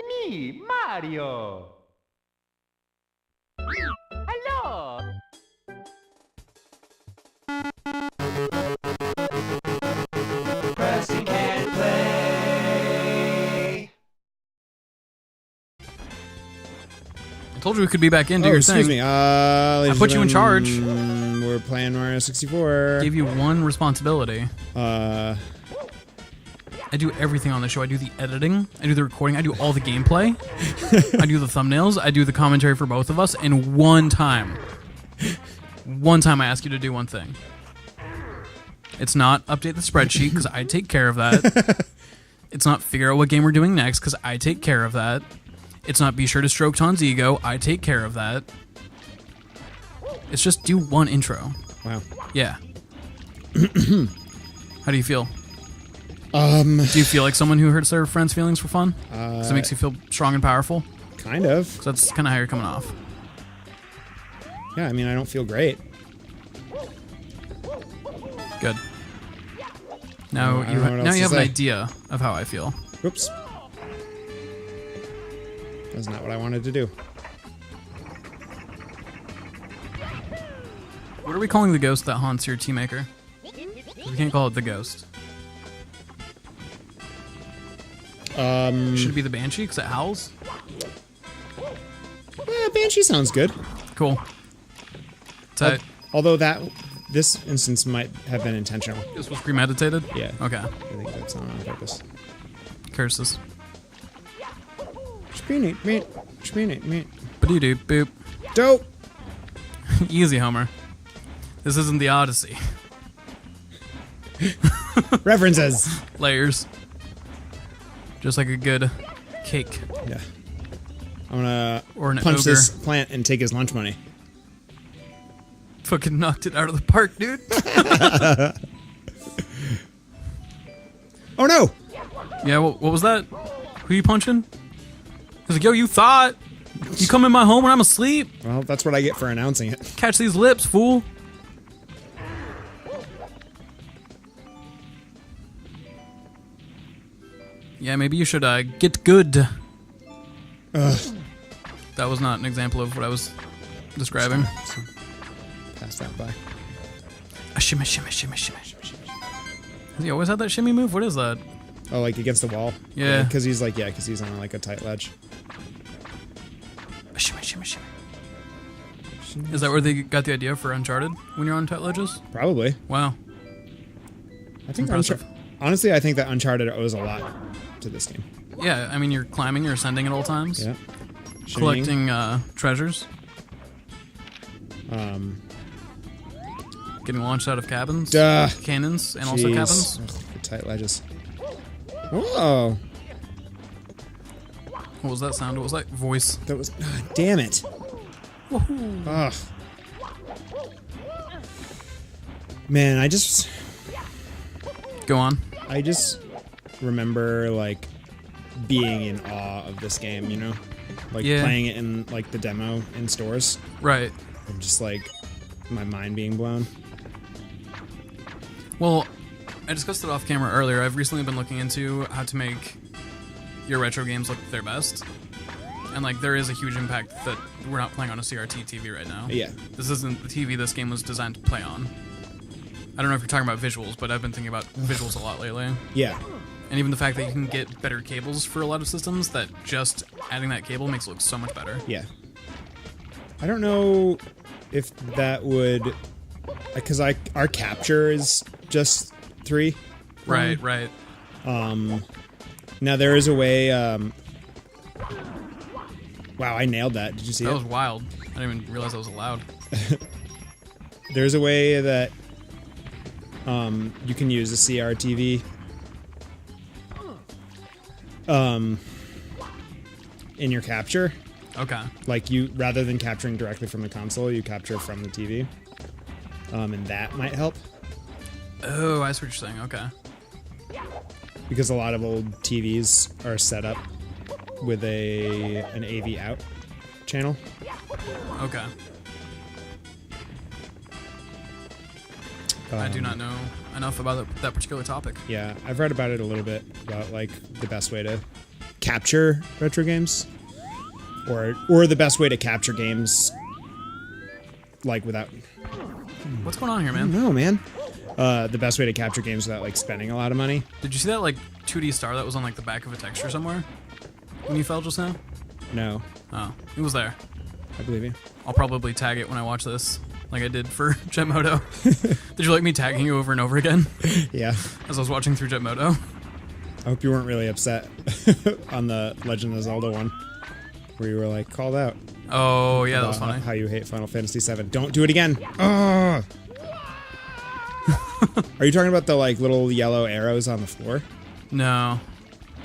me, Mario. Hello. Preston can't play. I told you we could be back in. Do your excuse thing. me. I put you in charge. We're playing Mario 64. Gave you one responsibility. I do everything on the show. I do the editing. I do the recording. I do all the gameplay. I do the thumbnails. I do the commentary for both of us. And one time I ask you to do one thing. It's not update the spreadsheet, because I take care of that. It's not figure out what game we're doing next, because I take care of that. It's not be sure to stroke Taun's ego. I take care of that. It's just do one intro. Wow. Yeah. How do you feel? Do you feel like someone who hurts their friends' feelings for fun? Because it makes you feel strong and powerful? Kind of. So that's kind of how you're coming off. Yeah, I mean, I don't feel great. Good. Now I don't know what now else you to have an say. idea of how I feel. Whoops. That's not what I wanted to do. What are we calling the ghost that haunts your tea maker? We can't call it the ghost. Should it be the banshee because it howls? Banshee sounds good. Cool. Tight. Although this instance might have been intentional. This was premeditated? Yeah. Okay. I think that's not on purpose. Curses. Meat. Ba-doo-doo, boop. Dope. Easy, Homer. This isn't the Odyssey. References. Layers. Just like a good cake. Yeah. I'm gonna Or an punch ogre. this plant and take his lunch money. Fucking knocked it out of the park, dude. Oh no! Yeah, what was that? Who you punching? I was like, yo, you thought? You come in my home when I'm asleep? Well, that's what I get for announcing it. Catch these lips, fool. Yeah, maybe you should get good. Ugh. That was not an example of what I was describing. Pass that by. A shimmy, shimmy, shimmy, shimmy. Has he always had that shimmy move? What is that? Oh, like against the wall? Yeah. Because he's like, because he's on like a tight ledge. A shimmy, shimmy, shimmy. Is that where they got the idea for Uncharted when you're on tight ledges? Probably. Wow. I think Impressive. honestly, I think that Uncharted owes a lot to this game. Yeah, I mean, you're climbing, you're ascending at all times. Yeah. Collecting treasures. Getting launched out of cabins. Duh. Cannons, and also Jeez. cabins. Ugh, the tight ledges. Whoa. What was that sound? What was that voice? That was... damn it. Woohoo. Ugh. Man, I just Go on. remember, like, being in awe of this game, you know? Like, Yeah. playing it in, like, the demo in stores. Right. And just, like, my mind being blown. Well, I discussed it off camera earlier. I've recently been looking into how to make your retro games look their best. And, like, there is a huge impact that we're not playing on a CRT TV right now. Yeah. This isn't the TV this game was designed to play on. I don't know if you're talking about visuals, but I've been thinking about visuals a lot lately. Yeah. And even the fact that you can get better cables for a lot of systems, that just adding that cable makes it look so much better. Yeah. I don't know if that would... Because our capture is just 3. Right, right. Now, there is a way... wow, I nailed that. Did you see That it? was wild. I didn't even realize that was allowed. There's a way that you can use a CRTV in your capture. Okay. Like, you, rather than capturing directly from the console, you capture from the TV. And that might help. Oh, I see what you're saying. Okay. Because a lot of old TVs are set up with an AV out channel. Okay. I do not know enough about that particular topic. Yeah, I've read about it a little bit, about, like, the best way to capture retro games, or the best way to capture games, like without. What's going on here, man? No, man. The best way to capture games without like spending a lot of money. Did you see that like 2D star that was on like the back of a texture somewhere when you fell just now? No, Oh, it was there. I believe you. I'll probably tag it when I watch this, like I did for Jetmoto. Did you like me tagging you over and over again Yeah. as I was watching through Jetmoto? I hope you weren't really upset on the Legend of Zelda one, where you were like called out. Oh yeah, that was about funny. How you hate Final Fantasy VII. Don't do it again. Ugh. Are you talking about the like little yellow arrows on the floor? No,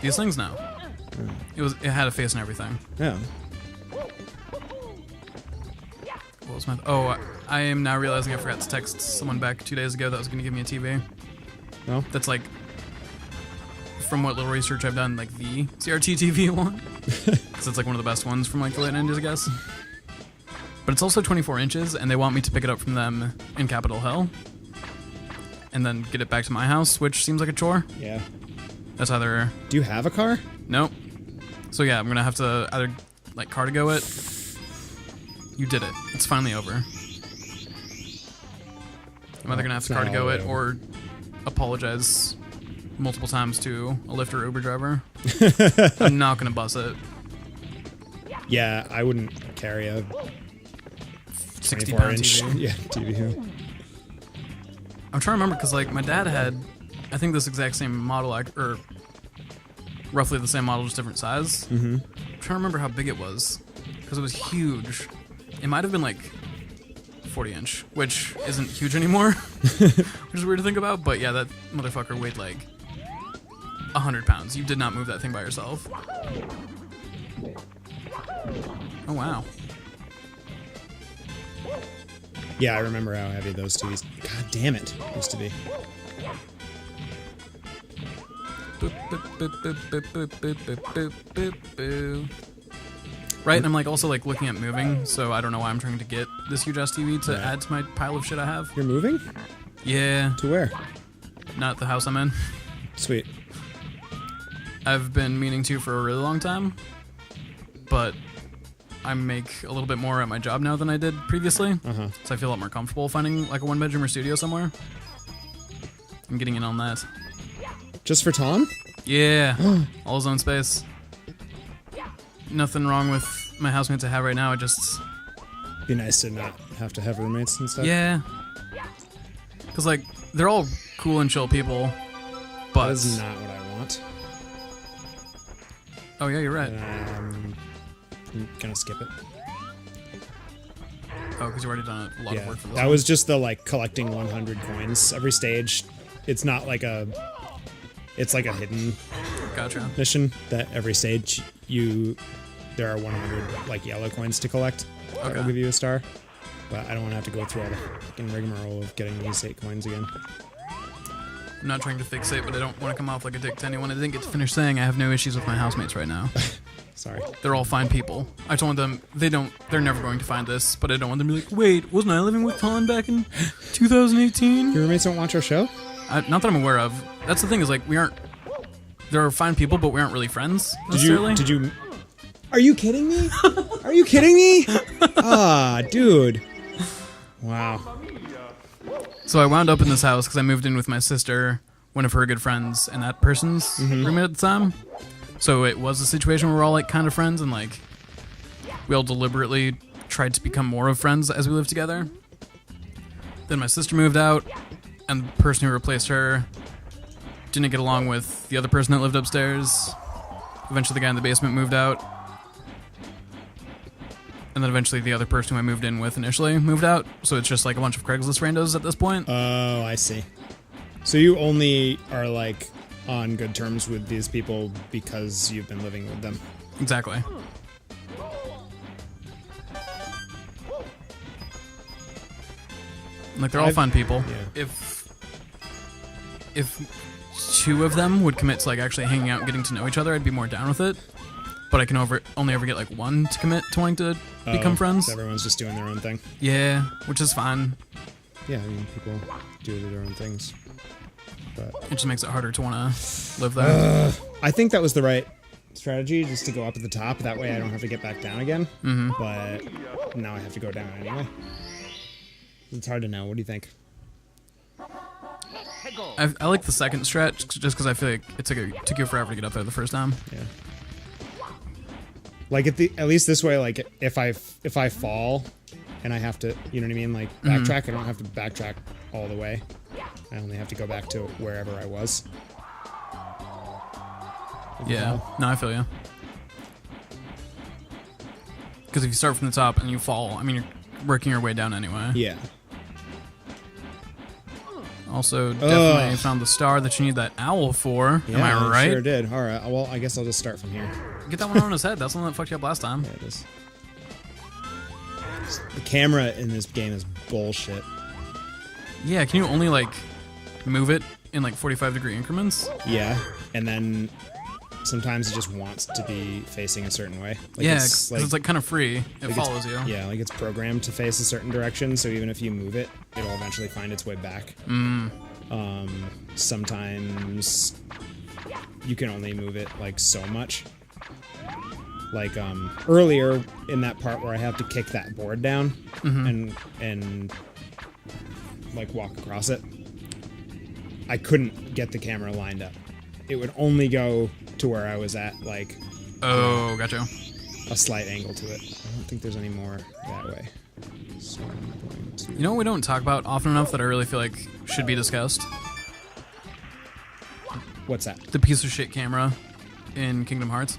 these things no. It had a face and everything. No. What was my? I am now realizing I forgot to text someone back 2 days ago that was going to give me a TV. No. That's like, from what little research I've done, like the CRT TV one, because it's like one of the best ones from like the late 90s, I guess. But it's also 24 inches, and they want me to pick it up from them in Capitol Hill, and then get it back to my house, which seems like a chore. Yeah. That's either Do you have a car? nope. So yeah, I'm gonna have to either like Cardigo it. You did it. It's finally over. I'm either gonna have to It's not all the Cardigo way it over. or apologize multiple times to a Lyft or Uber driver. I'm not gonna bus it. Yeah, I wouldn't carry a 60 24 pound inch TV. yeah, TV. I'm trying to remember because like my dad had, I think this exact same model or roughly the same model, just different size. Mm-hmm. I'm trying to remember how big it was because it was huge. It might have been like 40 inch, which isn't huge anymore, which is weird to think about. But yeah, that motherfucker weighed like 100 pounds. You did not move that thing by yourself. Oh wow. Yeah, I remember how heavy those TVs. God damn it, used to be. Boop, boop, boop, boop, boop, boop, boop, boop, boop, boop. Right, and I'm like also like looking at moving, so I don't know why I'm trying to get this huge ass TV to add to my pile of shit I have. You're moving? Yeah, To where? not the house I'm in. Sweet. I've been meaning to for a really long time, but I make a little bit more at my job now than I did previously, so I feel a lot more comfortable finding like a one bedroom or studio somewhere. I'm getting in on that. Just for Taun? Yeah, all his own space. Nothing wrong with my housemates I have right now. I just Be nice to not have to have roommates and stuff. yeah, because like they're all cool and chill people, but That is not what I want. oh yeah, you're right. I'm gonna skip it. Oh, because you already done a lot of Yeah, work for this. that one. was just the like collecting 100 coins every stage. It's not like a. It's like a hidden Gotcha. mission that every stage there are 100 like yellow coins to collect. That will Okay. give you a star. But I don't want to have to go through all the fucking rigmarole of getting these 8 coins again. I'm not trying to fixate, but I don't want to come off like a dick to anyone. I didn't get to finish saying I have no issues with my housemates right now. Sorry. They're all fine people. I told them they're never going to find this, but I don't want them to be like, wait, wasn't I living with Taun back in 2018? Your roommates don't watch our show? Not that I'm aware of. That's the thing is like there are fine people, but we aren't really friends necessarily. Did you? Are you kidding me? Are you kidding me? Ah, dude. Wow. So I wound up in this house because I moved in with my sister, one of her good friends, and that person's roommate at the time. So it was a situation where we're all like kind of friends, and like we all deliberately tried to become more of friends as we lived together. Then my sister moved out, and the person who replaced her didn't get along with the other person that lived upstairs. Eventually the guy in the basement moved out. And then eventually the other person who I moved in with initially moved out. So it's just like a bunch of Craigslist randos at this point. Oh, I see. So you only are like on good terms with these people because you've been living with them. Exactly. Like they're all fun people. Yeah. If two of them would commit to like actually hanging out and getting to know each other, I'd be more down with it. But I can only ever get like one to commit to wanting to become friends. So everyone's just doing their own thing. Yeah, which is fine. Yeah, I mean, people do their own things. But It just makes it harder to want to live there. I think that was the right strategy, just to go up at the top. That way I don't have to get back down again. Mm-hmm. But now I have to go down anyway. It's hard to know. What do you think? I like the second strat just because I feel like it took you forever to get up there the first time. Yeah. Like at least this way, like if I fall and I have to, you know what I mean, like backtrack, I don't have to backtrack all the way. I only have to go back to wherever I was. Yeah. No, I feel you. Because if you start from the top and you fall, I mean, you're working your way down anyway. Yeah. Also, definitely found the star that you need that owl for. Yeah, Am I right? Sure did. All right. Well, I guess I'll just start from here. Get that one on his head. That's the one that fucked you up last time. Yeah, it is. The camera in this game is bullshit. Yeah, can you only, like, move it in, like, 45-degree increments? Yeah, and then sometimes it just wants to be facing a certain way. Like yeah, because it's, like, kind of free. It follows you. Yeah, like it's programmed to face a certain direction, so even if you move it, it'll eventually find its way back. Sometimes you can only move it, like, so much. Like, earlier in that part where I have to kick that board down and like, walk across it, I couldn't get the camera lined up. It would only go to where I was at, like... Oh, gotcha. A slight angle to it. I don't think there's any more that way. So I'm going to... You know what we don't talk about often enough that I really feel like should be discussed? What's that? The piece of shit camera in Kingdom Hearts.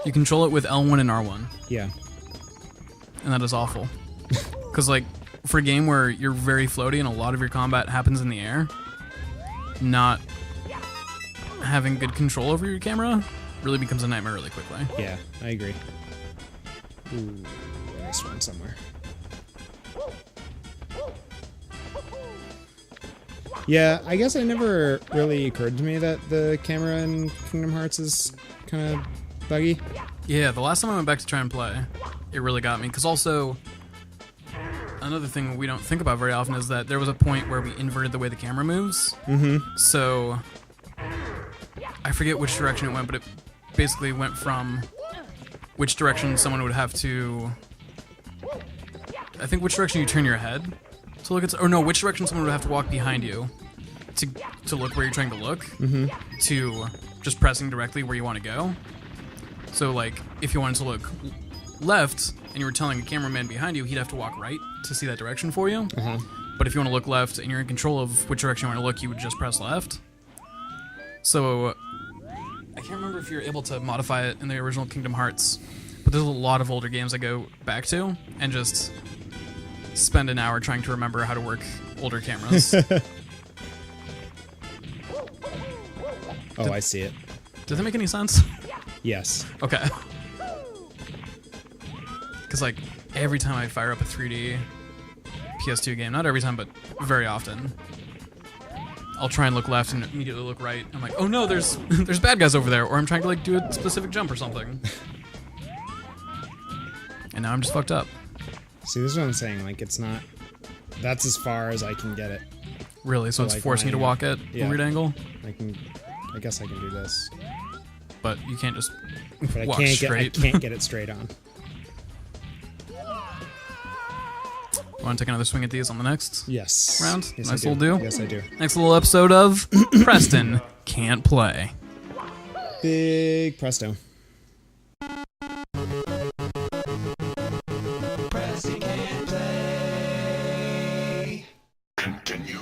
You control it with L1 and R1. Yeah. And that is awful. Because, like, for a game where you're very floaty and a lot of your combat happens in the air, not having good control over your camera really becomes a nightmare really quickly. Yeah, I agree. Ooh, this one somewhere. Yeah, I guess it never really occurred to me that the camera in Kingdom Hearts is kind of buggy. Yeah, the last time I went back to try and play, it really got me. Because also, another thing we don't think about very often is that there was a point where we inverted the way the camera moves. So, I forget which direction it went, but it basically went from which direction someone would have to... I think which direction you turn your head to look at... Or no, which direction someone would have to walk behind you to look where you're trying to look, to just pressing directly where you want to go. So, like, if you wanted to look left and you were telling a cameraman behind you, he'd have to walk right to see that direction for you. But if you want to look left and you're in control of which direction you want to look, you would just press left. So, I can't remember if you're able to modify it in the original Kingdom Hearts, but there's a lot of older games I go back to and just spend an hour trying to remember how to work older cameras. Oh, I see it. Does that make any sense? Yes. Okay. Because, like, every time I fire up a 3D PS2 game, not every time, but very often, I'll try and look left and immediately look right. I'm like, oh no, there's bad guys over there, or I'm trying to, like, do a specific jump or something. And now I'm just fucked up. See, this is what I'm saying. Like, it's not... That's as far as I can get it. Really? So it's like, forcing you to walk at a weird angle? I guess I can do this. But you can't just But walk I straight. can't get it straight on. Want to take another swing at these on the next Yes. round? Yes, Nice I little do. Yes, I do. Next little episode of Preston Can't Play. Big presto. Preston can't play. Continue.